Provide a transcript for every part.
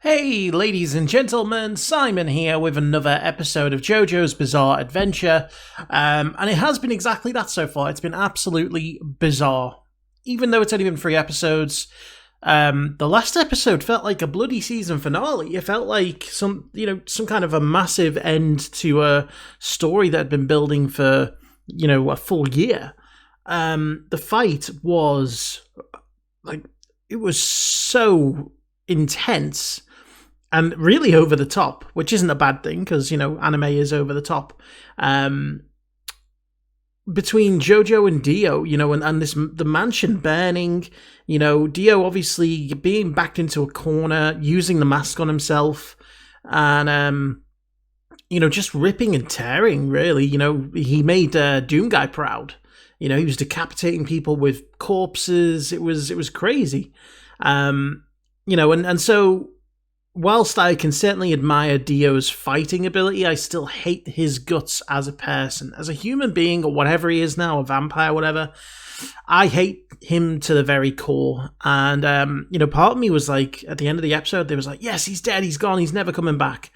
Hey, ladies and gentlemen, Simon here with another episode of JoJo's Bizarre Adventure. And it has been exactly that so far. It's been absolutely bizarre. Even though it's only been 3 episodes, the last episode felt like a bloody season finale. It felt like some kind of a massive end to a story that had been building for, a full year. The fight was, it was so intense and really over the top, which isn't a bad thing because, anime is over the top. Between JoJo and Dio, and the mansion burning, Dio obviously being backed into a corner, using the mask on himself, and, just ripping and tearing, really. He made Doom Guy proud. He was decapitating people with corpses. It was crazy. And so whilst I can certainly admire Dio's fighting ability, I still hate his guts as a person. As a human being, or whatever he is now, a vampire, whatever, I hate him to the very core. And, part of me was like, at the end of the episode, they was like, yes, he's dead, he's gone, he's never coming back.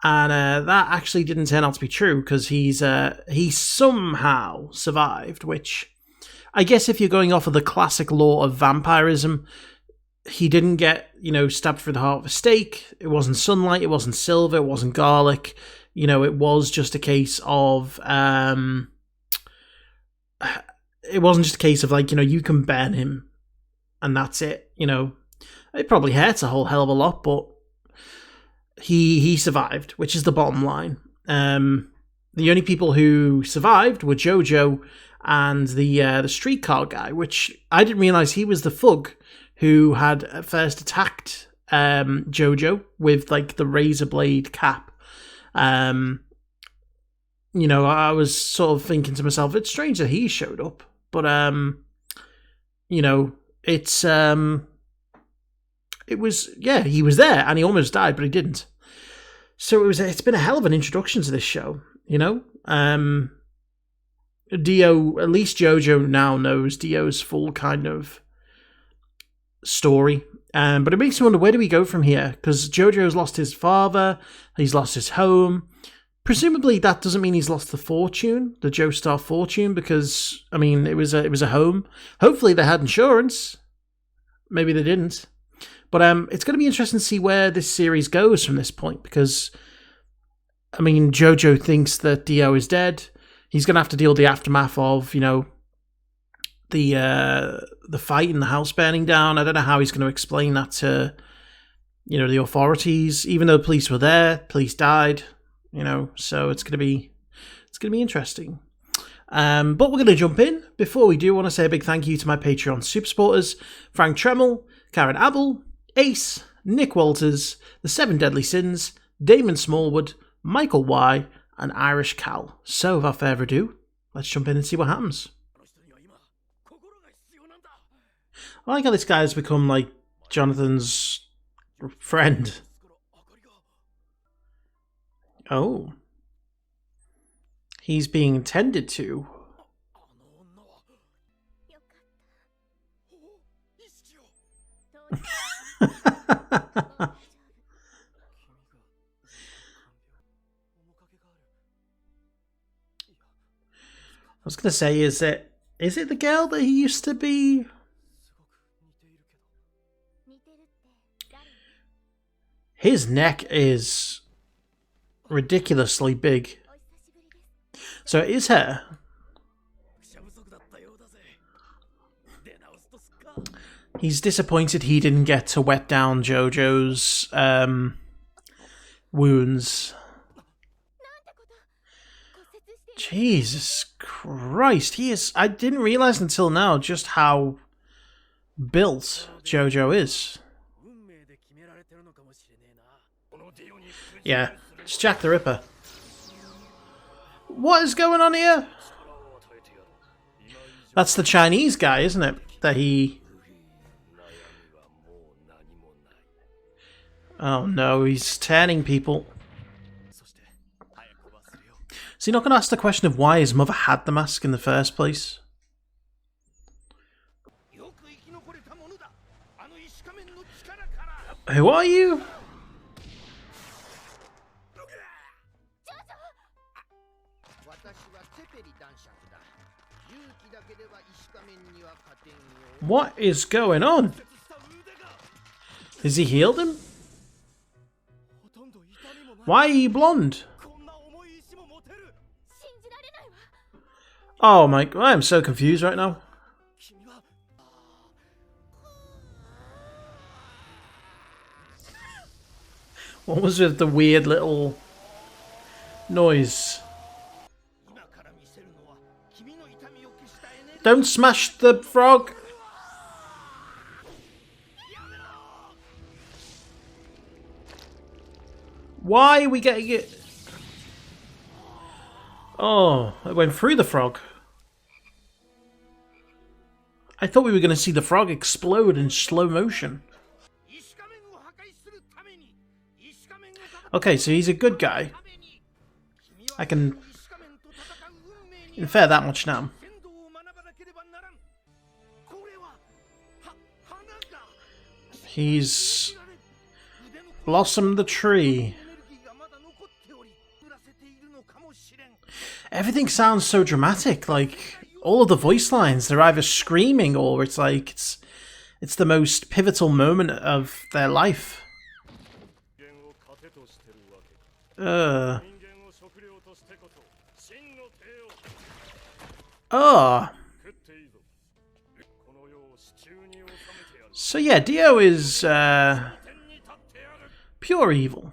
And that actually didn't turn out to be true, because he somehow survived, which I guess if you're going off of the classic law of vampirism, he didn't get, stabbed through the heart with a stake. It wasn't sunlight. It wasn't silver. It wasn't garlic. It was just a case of, it wasn't just a case of you can burn him and that's it. It probably hurts a whole hell of a lot, but he survived, which is the bottom line. The only people who survived were JoJo and the streetcar guy, which I didn't realize he was the thug who had at first attacked JoJo with the razor blade cap. I was sort of thinking to myself, it's strange that he showed up, but it's it was, yeah, he was there and he almost died, but he didn't. So it's been a hell of an introduction to this show, Dio, at least JoJo now knows Dio's full kind of story, but it makes me wonder, where do we go from here? Because JoJo's lost his father, he's lost his home. Presumably that doesn't mean he's lost the fortune, the Joestar fortune, because it was a home. Hopefully they had insurance. Maybe they didn't. But it's going to be interesting to see where this series goes from this point, because JoJo thinks that Dio is dead. He's going to have to deal with the aftermath of the fight and the house burning down. I don't know how he's going to explain that to, the authorities. Even though the police were there, police died, so it's going to be interesting. But we're going to jump in. Before we do, I want to say a big thank you to my Patreon super supporters: Frank Tremel, Karen Abel, Ace, Nick Walters, The 7 Deadly Sins, Damon Smallwood, Michael Y, and IrishCal. So without further ado, let's jump in and see what happens. I like how this guy has become Jonathan's friend. Oh. He's being tended to. I was going to say, is it the girl that he used to be? His neck is ridiculously big. So it is her. He's disappointed he didn't get to wet down JoJo's wounds. Jesus Christ, he is... I didn't realize until now just how built JoJo is. Yeah, it's Jack the Ripper. What is going on here? That's the Chinese guy, isn't it? That he... Oh no, he's turning people. Is he not going to ask the question of why his mother had the mask in the first place? Who are you? What is going on? Has he healed him? Why are you blonde? Oh my god, I'm so confused right now. What was with the weird little noise? Don't smash the frog! Why are we getting it? Oh, it went through the frog. I thought we were going to see the frog explode in slow motion. Okay, so he's a good guy. I can infer that much now. He's blossomed the tree. Everything sounds so dramatic, like all of the voice lines, they're either screaming or it's like it's the most pivotal moment of their life. Oh. So yeah, Dio is pure evil.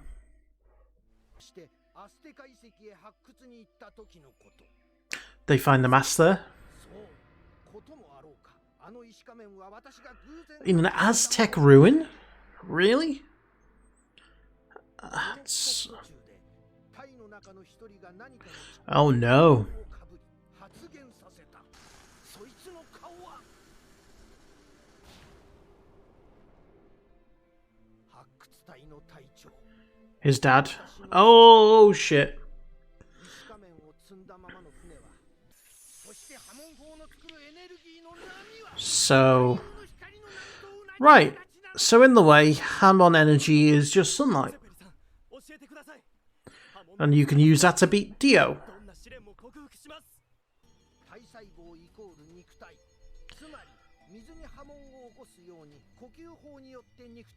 They find the master in an Aztec ruin? Really? Oh no. His dad. Oh shit. So, right. So in the way, Hamon energy is just sunlight. And you can use that to beat Dio.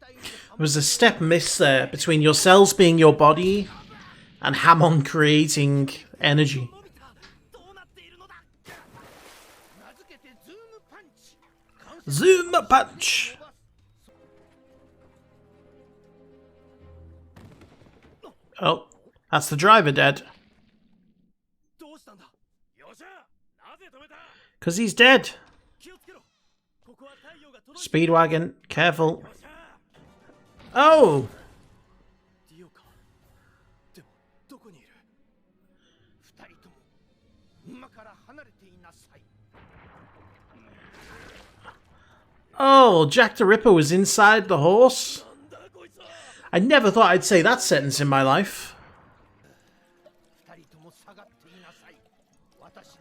There was a step miss there between your cells being your body and Hamon creating energy. Zoom punch! Oh, that's the driver dead. Because he's dead. Speedwagon, careful. Oh! Oh, Jack the Ripper was inside the horse? I never thought I'd say that sentence in my life.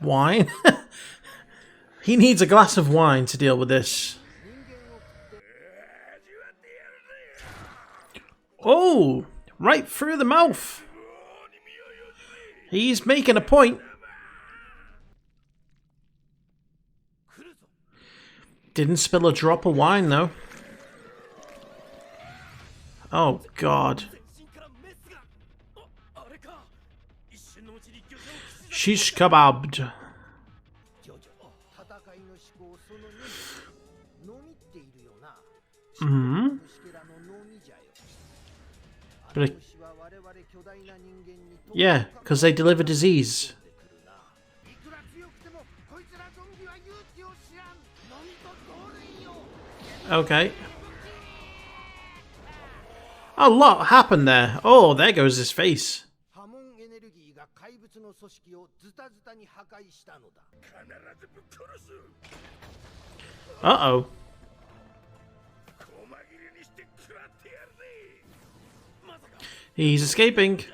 Wine? He needs a glass of wine to deal with this. Oh, right through the mouth. He's making a point. Didn't spill a drop of wine, though. Oh, God. Shish kebabbed. Mm-hmm. But yeah, because they deliver disease. Okay. A lot happened there. Oh, there goes his face. Uh-oh. He's escaping.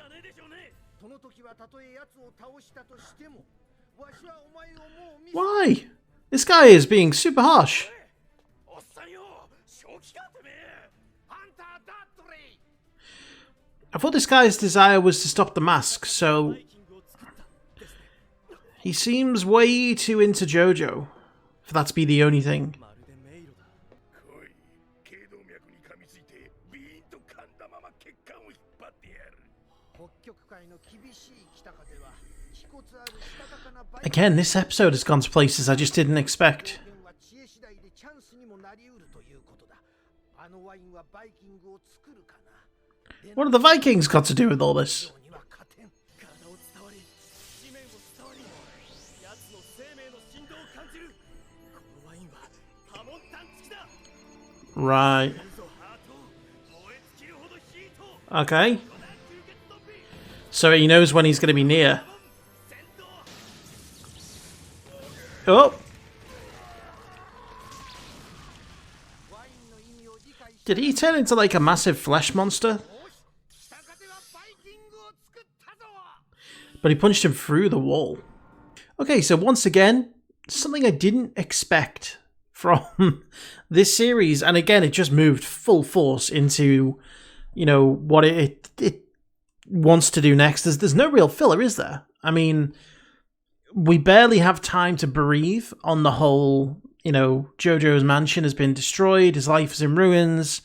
Why? This guy is being super harsh. I thought this guy's desire was to stop the mask, so he seems way too into JoJo. for that to be the only thing. Again, this episode has gone to places I just didn't expect. What have the Vikings got to do with all this? Right. Okay. So he knows when he's going to be near. Oh! Did he turn into like a massive flesh monster? But he punched him through the wall. Okay, so once again, something I didn't expect from this series. And again, it just moved full force into, you know, what it wants to do next. There's no real filler, is there? I mean, we barely have time to breathe on the whole, you know, JoJo's mansion has been destroyed, his life is in ruins,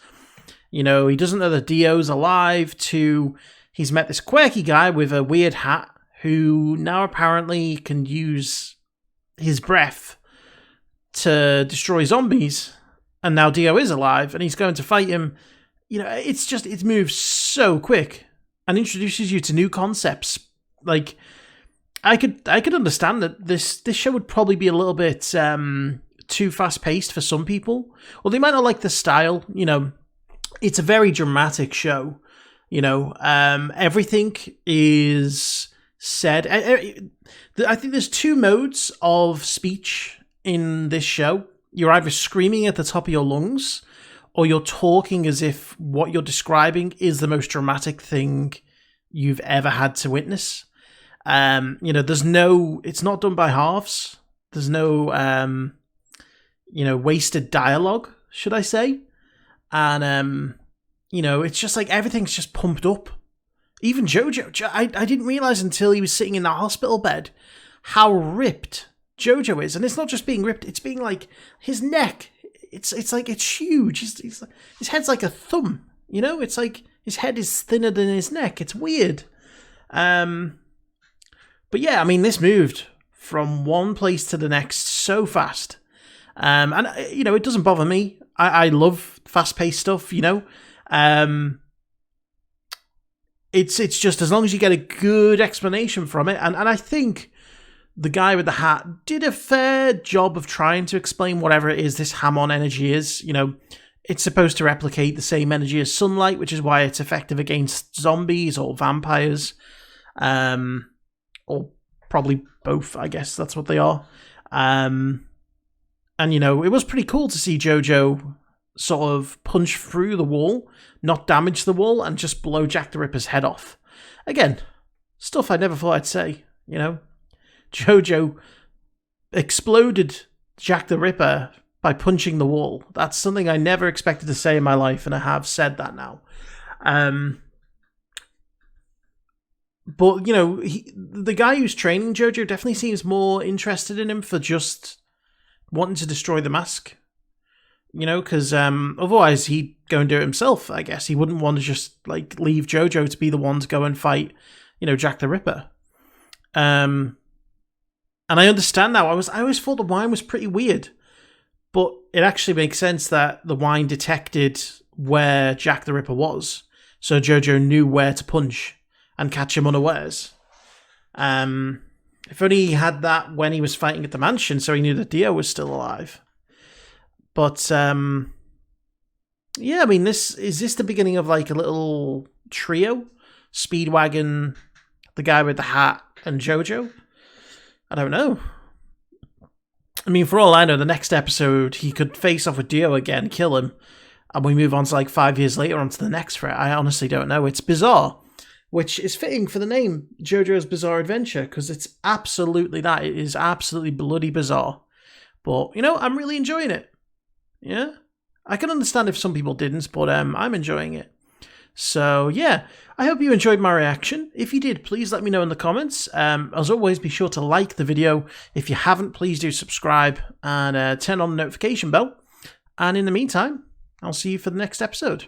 you know, he doesn't know that Dio's alive, to he's met this quirky guy with a weird hat who now apparently can use his breath to destroy zombies, and now Dio is alive and he's going to fight him. You know, it moves so quick and introduces you to new concepts. Like, I could understand that this show would probably be a little bit too fast paced for some people, or they might not like the style. You know, it's a very dramatic show. You know, everything is said. I think there's two modes of speech in this show. You're either screaming at the top of your lungs, or you're talking as if what you're describing is the most dramatic thing you've ever had to witness. You know, it's not done by halves. There's no, you know, wasted dialogue, should I say. And, you know, it's just like everything's just pumped up. Even JoJo, I didn't realize until he was sitting in the hospital bed how ripped JoJo is. And it's not just being ripped, it's being like his neck. It's like, it's huge. His head's like a thumb, you know? It's like his head is thinner than his neck. It's weird. But yeah, I mean, this moved from one place to the next so fast. And, you know, it doesn't bother me. I love fast-paced stuff, you know. It's just as long as you get a good explanation from it. And I think the guy with the hat did a fair job of trying to explain whatever it is this Hamon energy is. You know, it's supposed to replicate the same energy as sunlight, which is why it's effective against zombies or vampires. Or probably both, I guess that's what they are. And, you know, it was pretty cool to see JoJo sort of punch through the wall, not damage the wall, and just blow Jack the Ripper's head off. Again, stuff I never thought I'd say, you know. JoJo exploded Jack the Ripper by punching the wall. That's something I never expected to say in my life, and I have said that now. But, you know, the guy who's training JoJo definitely seems more interested in him for just wanting to destroy the mask. You know, because otherwise he'd go and do it himself, I guess. He wouldn't want to just, like, leave JoJo to be the one to go and fight, you know, Jack the Ripper. And I understand now. I always thought the wine was pretty weird. But it actually makes sense that the wine detected where Jack the Ripper was. So JoJo knew where to punch and catch him unawares. If only he had that when he was fighting at the mansion, so he knew that Dio was still alive. But, yeah, I mean, is this the beginning of, like, a little trio? Speedwagon, the guy with the hat, and JoJo? I don't know. I mean, for all I know, the next episode, he could face off with Dio again, kill him, and we move on to, like, 5 years later onto the next threat. I honestly don't know. It's bizarre, which is fitting for the name, JoJo's Bizarre Adventure, because it's absolutely that. It is absolutely bloody bizarre. But, you know, I'm really enjoying it. Yeah? I can understand if some people didn't, but I'm enjoying it. So yeah, I hope you enjoyed my reaction. If you did, please let me know in the comments. As always, be sure to like the video. If you haven't, please do subscribe and turn on the notification bell. And in the meantime, I'll see you for the next episode.